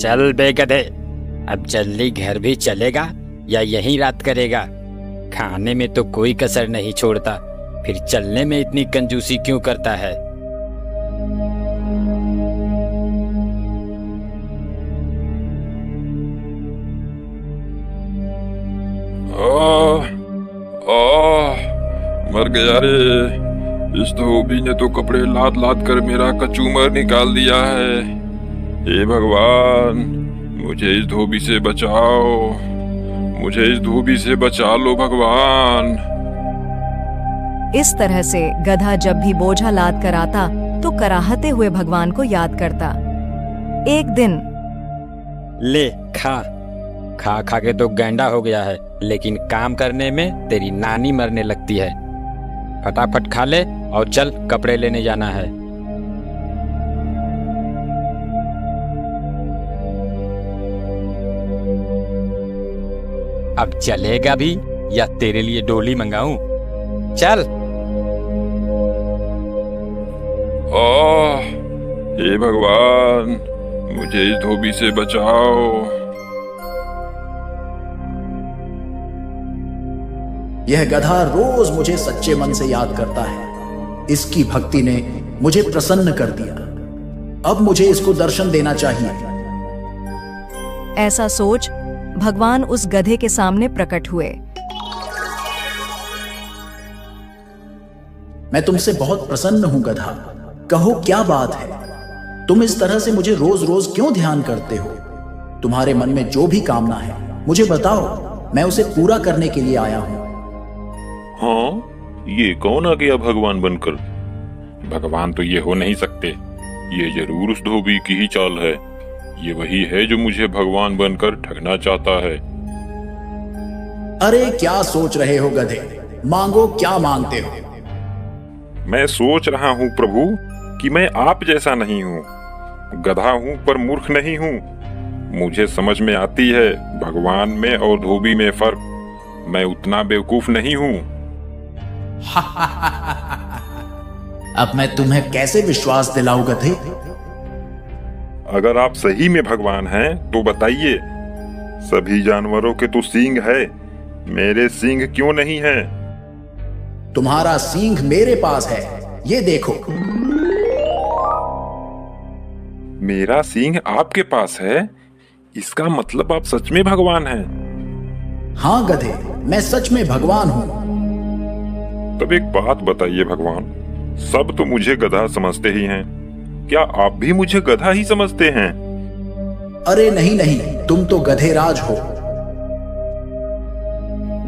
चल बे गधे, अब जल्दी घर भी चलेगा या यहीं रात करेगा? खाने में तो कोई कसर नहीं छोड़ता, फिर चलने में इतनी कंजूसी क्यों करता है? मर गया रे। इस धोबी ने तो कपड़े लाद लाद कर मेरा कचूमर निकाल दिया है। हे भगवान, मुझे इस धोबी से बचाओ, मुझे इस धोबी से बचा लो भगवान। इस तरह से गधा जब भी बोझा लाद कर आता तो कराहते हुए भगवान को याद करता। एक दिन, ले खा खा खा के तो गैंडा हो गया है, लेकिन काम करने में तेरी नानी मरने लगती है। फटाफट खा ले और चल, कपड़े लेने जाना है। अब चलेगा भी या तेरे लिए डोली मंगाऊं? चल। हे भगवान, मुझे इस धोबी से बचाओ। यह गधा रोज मुझे सच्चे मन से याद करता है। इसकी भक्ति ने मुझे प्रसन्न कर दिया। अब मुझे इसको दर्शन देना चाहिए। ऐसा सोच भगवान उस गधे के सामने प्रकट हुए। मैं तुमसे बहुत प्रसन्न हूं गधा, कहो क्या बात है? तुम इस तरह से मुझे रोज रोज क्यों ध्यान करते हो? तुम्हारे मन में जो भी कामना है मुझे बताओ, मैं उसे पूरा करने के लिए आया हूं। हाँ, ये कौन आ गया भगवान बनकर? भगवान तो ये हो नहीं सकते। ये जरूर उस धोबी की ही चाल है। ये वही है जो मुझे भगवान बनकर ठगना चाहता है। अरे क्या सोच रहे हो गधे? मांगो, क्या मांगते हो? मैं सोच रहा हूँ प्रभु कि मैं आप जैसा नहीं हूँ। गधा हूँ पर मूर्ख नहीं हूँ। मुझे समझ में आती है भगवान में और धोबी में फर्क। मैं उतना बेवकूफ नहीं हूँ। अब मैं तुम्हें कैसे विश्वास दिलाऊं गधे? अगर आप सही में भगवान हैं तो बताइए, सभी जानवरों के तो सींग है, मेरे सींग क्यों नहीं है? तुम्हारा सींग मेरे पास है, ये देखो। मेरा सींग आपके पास है? इसका मतलब आप सच में भगवान हैं? हाँ गधे, मैं सच में भगवान हूँ। तब एक बात बताइए भगवान, सब तो मुझे गधा समझते ही हैं, क्या आप भी मुझे गधा ही समझते हैं? अरे नहीं नहीं, तुम तो गधेराज हो।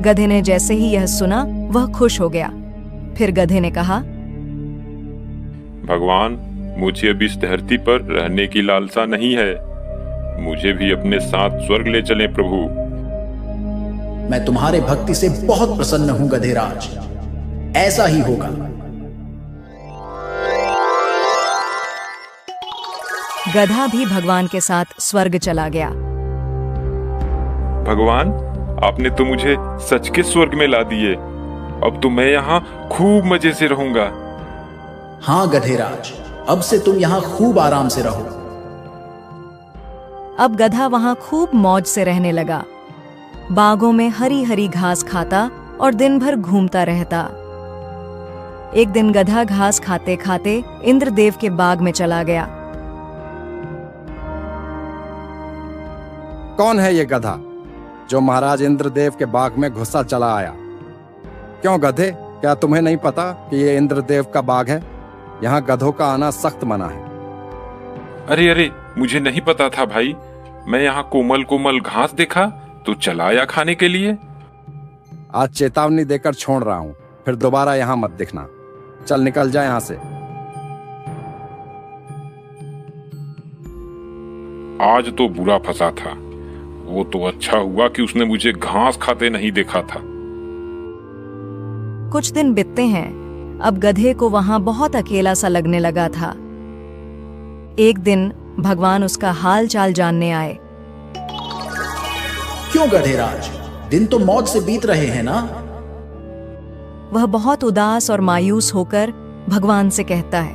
गधे ने जैसे ही यह सुना वह खुश हो गया। फिर गधे ने कहा, भगवान, मुझे अब इस धरती पर रहने की लालसा नहीं है। मुझे भी अपने साथ स्वर्ग ले चलें प्रभु। मैं तुम्हारे भक्ति से बहुत प्रसन्न हूं गधेराज, ऐसा ही होगा। गधा भी भगवान के साथ स्वर्ग चला गया। भगवान, आपने तो मुझे सच के स्वर्ग में ला दिए। अब तो मैं यहाँ खूब मजे से रहूंगा। हाँ गधेराज, अब से तुम यहाँ खूब आराम से रहो। अब गधा वहां खूब मौज से रहने लगा। बागों में हरी हरी घास खाता और दिन भर घूमता रहता। एक दिन गधा घास खाते खाते इंद्रदेव के बाग में चला गया। कौन है ये गधा जो महाराज इंद्रदेव के बाग में घुसा चला आया? क्यों गधे, क्या तुम्हें नहीं पता कि ये इंद्रदेव का बाग है? यहाँ गधों का आना सख्त मना है। अरे अरे, मुझे नहीं पता था भाई। मैं यहाँ कोमल कोमल घास देखा तो चला आया खाने के लिए। आज चेतावनी देकर छोड़ रहा हूँ, फिर दोबारा यहाँ मत दिखना। चल निकल जा यहाँ से। आज तो बुरा फंसा था। वो तो अच्छा हुआ कि उसने मुझे घास खाते नहीं देखा था। कुछ दिन बीतते हैं। अब गधे को वहां बहुत अकेला सा लगने लगा था। एक दिन भगवान उसका हाल चाल जानने आए। क्यों गधेराज, दिन तो मौज से बीत रहे हैं ना? वह बहुत उदास और मायूस होकर भगवान से कहता है,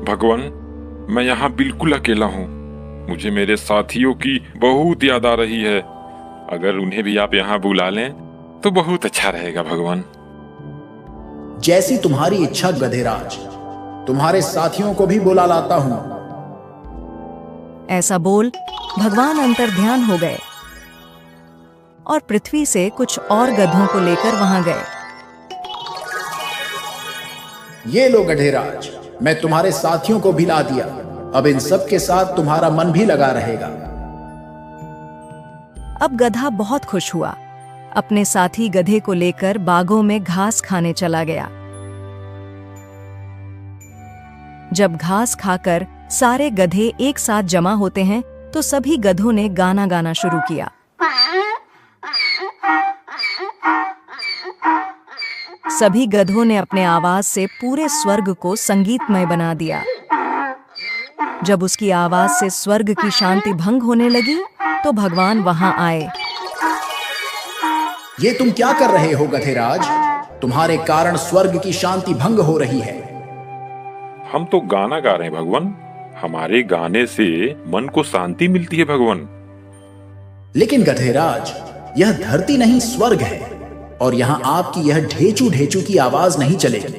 भगवान, मैं यहाँ बिल्कुल अकेला हूँ। मुझे मेरे साथियों की बहुत याद आ रही है। अगर उन्हें भी आप यहाँ बुला लें तो बहुत अच्छा रहेगा भगवान। जैसी तुम्हारी इच्छा गधेराज, तुम्हारे साथियों को भी बुला लाता हूं। ऐसा बोल भगवान अंतर्ध्यान हो गए और पृथ्वी से कुछ और गधों को लेकर वहां गए। ये लो गधेराज, मैं तुम्हारे साथियों को भी ला दिया। अब इन सब के साथ तुम्हारा मन भी लगा रहेगा। अब गधा बहुत खुश हुआ। अपने साथी गधे को लेकर बागों में घास खाने चला गया। जब घास खाकर सारे गधे एक साथ जमा होते हैं तो सभी गधों ने गाना गाना शुरू किया। सभी गधों ने अपने आवाज से पूरे स्वर्ग को संगीतमय बना दिया। जब उसकी आवाज से स्वर्ग की शांति भंग होने लगी तो भगवान वहां आए। ये तुम क्या कर रहे हो गधेराज? तुम्हारे कारण स्वर्ग की शांति भंग हो रही है। हम तो गाना गा रहे हैं भगवान। हमारे गाने से मन को शांति मिलती है भगवान। लेकिन गधेराज, यह धरती नहीं स्वर्ग है, और यहाँ आपकी यह ढेचू ढेचू की आवाज नहीं चलेगी।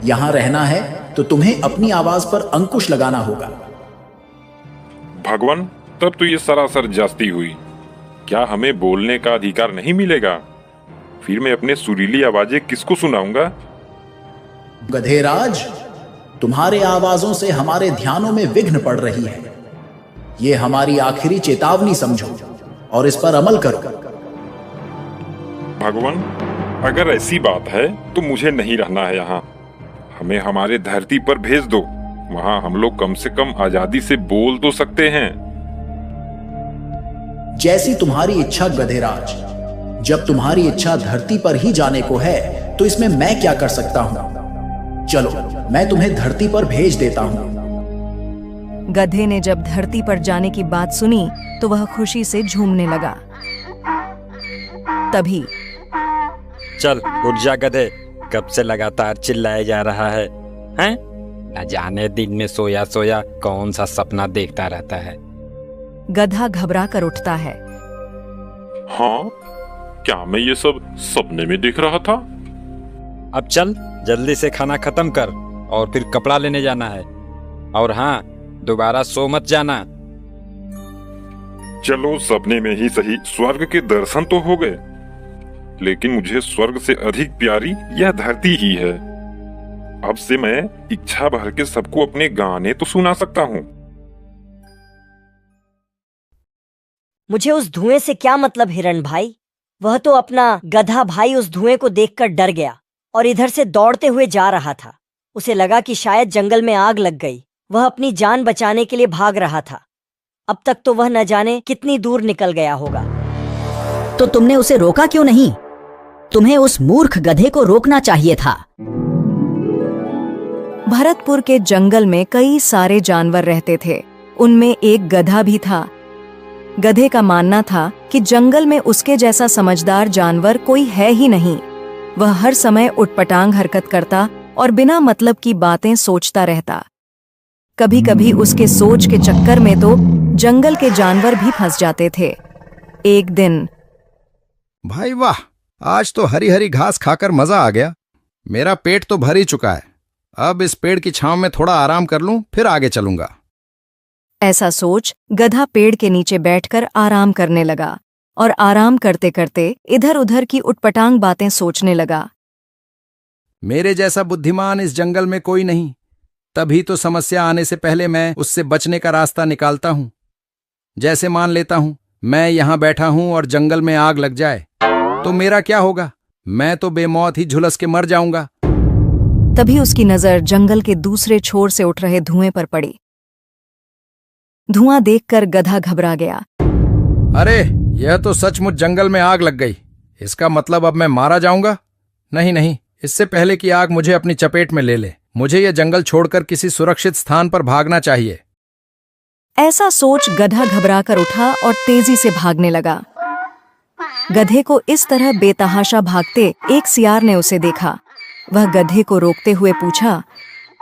यहाँ रहना है तो तुम्हें अपनी आवाज पर अंकुश लगाना होगा। भगवान, तब तो ये सरासर जास्ती हुई। क्या हमें बोलने का अधिकार नहीं मिलेगा? फिर मैं अपने सुरीली आवाजें किसको सुनाऊंगा? गधेराज, तुम्हारे आवाजों से हमारे ध्यानों में विघ्न पड़ रही है। ये हमारी आखिरी चेतावनी समझो और इस पर अमल करो। भगवान, अगर ऐसी बात है तो मुझे नहीं रहना है यहाँ। हमें हमारे धरती पर भेज दो। वहाँ हम लोग कम से कम आजादी से बोल तो सकते हैं। जैसी तुम्हारी इच्छा गधेराज। जब तुम्हारी इच्छा धरती पर ही जाने को है तो इसमें मैं क्या कर सकता हूँ? चलो, मैं तुम्हें धरती पर भेज देता हूँ। गधे ने जब धरती पर जाने की बात सुनी तो वह खुशी से झूमने लगा। तभी चल उठ जा गधे, कब से लगातार चिल्लाया जा रहा है, हैं? न जाने दिन में सोया सोया कौन सा सपना देखता रहता है। गधा घबरा कर उठता है। हाँ, क्या मैं ये सब सपने में देख रहा था? अब चल जल्दी से खाना खत्म कर और फिर कपड़ा लेने जाना है। और हाँ, दोबारा सो मत जाना। चलो, सपने में ही सही स्वर्ग के दर्शन तो हो गए, लेकिन मुझे स्वर्ग से अधिक प्यारी यह धरती ही है। अब से मैं इच्छा भर के सबको अपने गाने तो सुना सकता हूँ। मुझे उस धुएं से क्या मतलब हिरण भाई? वह तो अपना गधा भाई उस धुएं को देखकर डर गया और इधर से दौड़ते हुए जा रहा था। उसे लगा कि शायद जंगल में आग लग गई। वह अपनी जान बचाने के लिए भाग रहा था। अब तक तो वह न जाने कितनी दूर निकल गया होगा। तो तुमने उसे रोका क्यों नहीं? तुम्हें उस मूर्ख गधे को रोकना चाहिए था। भरतपुर के जंगल में कई सारे जानवर रहते थे। उनमें एक गधा भी था। गधे का मानना था कि जंगल में उसके जैसा समझदार जानवर कोई है ही नहीं। वह हर समय उटपटांग हरकत करता और बिना मतलब की बातें सोचता रहता। कभी कभी उसके सोच के चक्कर में तो जंगल के जानवर भी फंस जाते थे। एक दिन, भाई वाह, आज तो हरी हरी घास खाकर मजा आ गया। मेरा पेट तो भर ही चुका है। अब इस पेड़ की छांव में थोड़ा आराम कर लूं, फिर आगे चलूंगा। ऐसा सोच गधा पेड़ के नीचे बैठकर आराम करने लगा और आराम करते करते इधर उधर की उटपटांग बातें सोचने लगा। मेरे जैसा बुद्धिमान इस जंगल में कोई नहीं, तभी तो समस्या आने से पहले मैं उससे बचने का रास्ता निकालता हूं। जैसे मान लेता हूं मैं यहां बैठा हूं और जंगल में आग लग जाए तो मेरा क्या होगा? मैं तो बेमौत ही झुलस के मर जाऊंगा। तभी उसकी नजर जंगल के दूसरे छोर से उठ रहे धुएं पर पड़ी। धुआं देखकर गधा घबरा गया। अरे, यह तो सचमुच जंगल में आग लग गई। इसका मतलब अब मैं मारा जाऊंगा? नहीं नहीं, इससे पहले कि आग मुझे अपनी चपेट में ले ले, मुझे यह जंगल छोड़कर किसी सुरक्षित स्थान पर भागना चाहिए। ऐसा सोच गधा घबरा कर उठा और तेजी से भागने लगा। गधे को इस तरह बेतहाशा भागते एक सियार ने उसे देखा। वह गधे को रोकते हुए पूछा,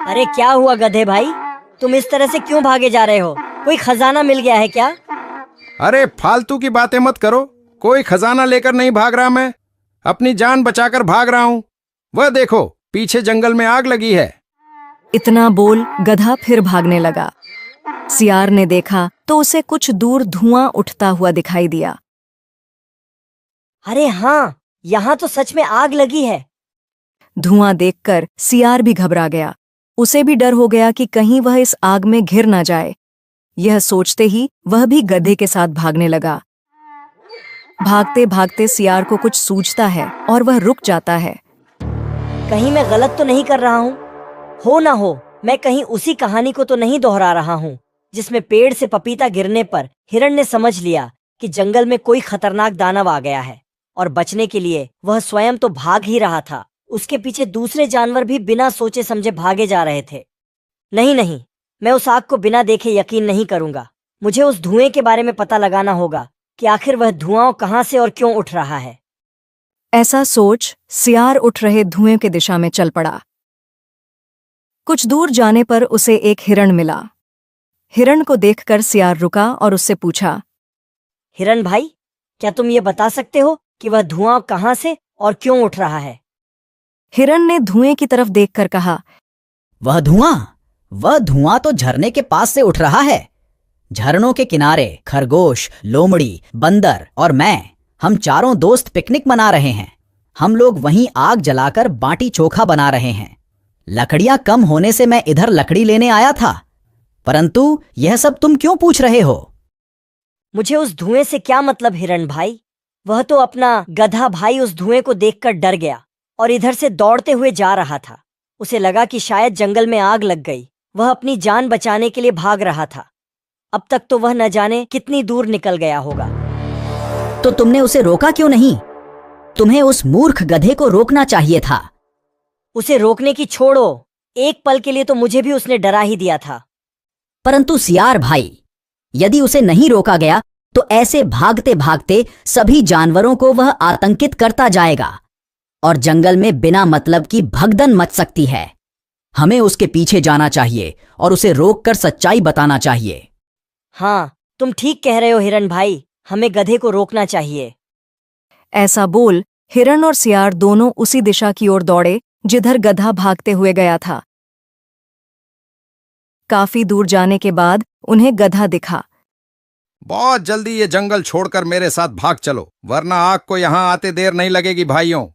अरे क्या हुआ गधे भाई? तुम इस तरह से क्यों भागे जा रहे हो? कोई खजाना मिल गया है क्या? अरे फालतू की बातें मत करो, कोई खजाना लेकर नहीं भाग रहा मैं, अपनी जान बचाकर भाग रहा हूं। वह देखो पीछे जंगल में आग लगी है। इतना बोल गधा फिर भागने लगा। सियार ने देखा तो उसे कुछ दूर धुआं उठता हुआ दिखाई दिया। अरे हाँ, यहाँ तो सच में आग लगी है। धुआं देखकर सियार भी घबरा गया। उसे भी डर हो गया कि कहीं वह इस आग में घिर ना जाए। यह सोचते ही वह भी गधे के साथ भागने लगा। भागते भागते सियार को कुछ सूझता है और वह रुक जाता है। कहीं मैं गलत तो नहीं कर रहा हूँ? हो ना हो मैं कहीं उसी कहानी को तो नहीं दोहरा रहा हूँ जिसमें पेड़ से पपीता गिरने पर हिरण ने समझ लिया कि जंगल में कोई खतरनाक दानव आ गया है और बचने के लिए वह स्वयं तो भाग ही रहा था, उसके पीछे दूसरे जानवर भी बिना सोचे समझे भागे जा रहे थे। नहीं नहीं, मैं उस आग को बिना देखे यकीन नहीं करूंगा। मुझे उस धुएं के बारे में पता लगाना होगा कि आखिर वह धुआं कहाँ से और क्यों उठ रहा है। ऐसा सोच सियार उठ रहे धुएं की दिशा में चल पड़ा। कुछ दूर जाने पर उसे एक हिरण मिला। हिरण को देखकर सियार रुका और उससे पूछा, हिरण भाई, क्या तुम ये बता सकते हो कि वह धुआं कहाँ से और क्यों उठ रहा है? हिरण ने धुएं की तरफ देखकर कहा, वह धुआं तो झरने के पास से उठ रहा है। झरनों के किनारे खरगोश, लोमड़ी, बंदर और हम चारों दोस्त पिकनिक मना रहे हैं। हम लोग वहीं आग जलाकर बाटी चोखा बना रहे हैं। लकड़ियां कम होने से मैं इधर लकड़ी लेने आया था, परंतु यह सब तुम क्यों पूछ रहे हो? मुझे उस धुएं से क्या मतलब हिरण भाई? वह तो अपना गधा भाई उस धुएं को देखकर डर गया और इधर से दौड़ते हुए जा रहा था। उसे लगा कि शायद जंगल में आग लग गई। वह अपनी जान बचाने के लिए भाग रहा था। अब तक तो वह न जाने कितनी दूर निकल गया होगा। तो तुमने उसे रोका क्यों नहीं? तुम्हें उस मूर्ख गधे को रोकना चाहिए था। उसे रोकने की छोड़ो, एक पल के लिए तो मुझे भी उसने डरा ही दिया था। परंतु सियार भाई, यदि उसे नहीं रोका गया तो ऐसे भागते भागते सभी जानवरों को वह आतंकित करता जाएगा और जंगल में बिना मतलब की भगदड़ मच सकती है। हमें उसके पीछे जाना चाहिए और उसे रोककर सच्चाई बताना चाहिए। हाँ, तुम ठीक कह रहे हो हिरण भाई, हमें गधे को रोकना चाहिए। ऐसा बोल हिरण और सियार दोनों उसी दिशा की ओर दौड़े जिधर गधा भागते हुए गया था। काफी दूर जाने के बाद उन्हें गधा दिखा। बहुत जल्दी ये जंगल छोड़कर मेरे साथ भाग चलो, वरना आग को यहां आते देर नहीं लगेगी भाइयों।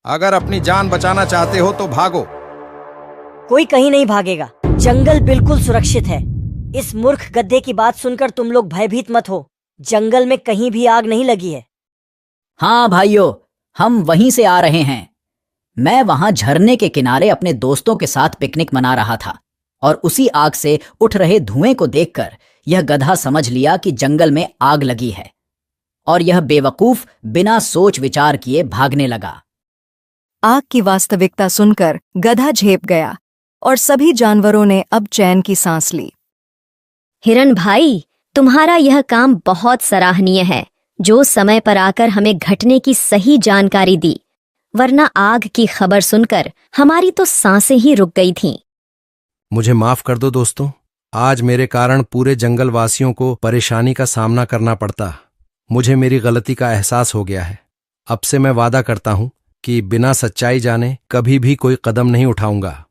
अगर अपनी जान बचाना चाहते हो तो भागो। कोई कहीं नहीं भागेगा, जंगल बिल्कुल सुरक्षित है। इस मूर्ख गधे की बात सुनकर तुम लोग भयभीत मत हो। जंगल में कहीं भी आग नहीं लगी है। हाँ भाइयों, हम वहीं से आ रहे हैं। मैं वहां झरने के किनारे अपने दोस्तों के साथ पिकनिक मना रहा था और उसी आग से उठ रहे धुएं को देखकर यह गधा समझ लिया कि जंगल में आग लगी है और यह बेवकूफ बिना सोच विचार किए भागने लगा। आग की वास्तविकता सुनकर गधा झेप गया और सभी जानवरों ने अब चैन की सांस ली। हिरण भाई, तुम्हारा यह काम बहुत सराहनीय है, जो समय पर आकर हमें घटने की सही जानकारी दी, वरना आग की खबर सुनकर हमारी तो सांसें ही रुक गई थीं। मुझे माफ कर दो दोस्तों, आज मेरे कारण पूरे जंगल वासियों को परेशानी का सामना करना पड़ता। मुझे मेरी गलती का एहसास हो गया है। अब से मैं वादा करता हूं कि बिना सच्चाई जाने कभी भी कोई कदम नहीं उठाऊंगा।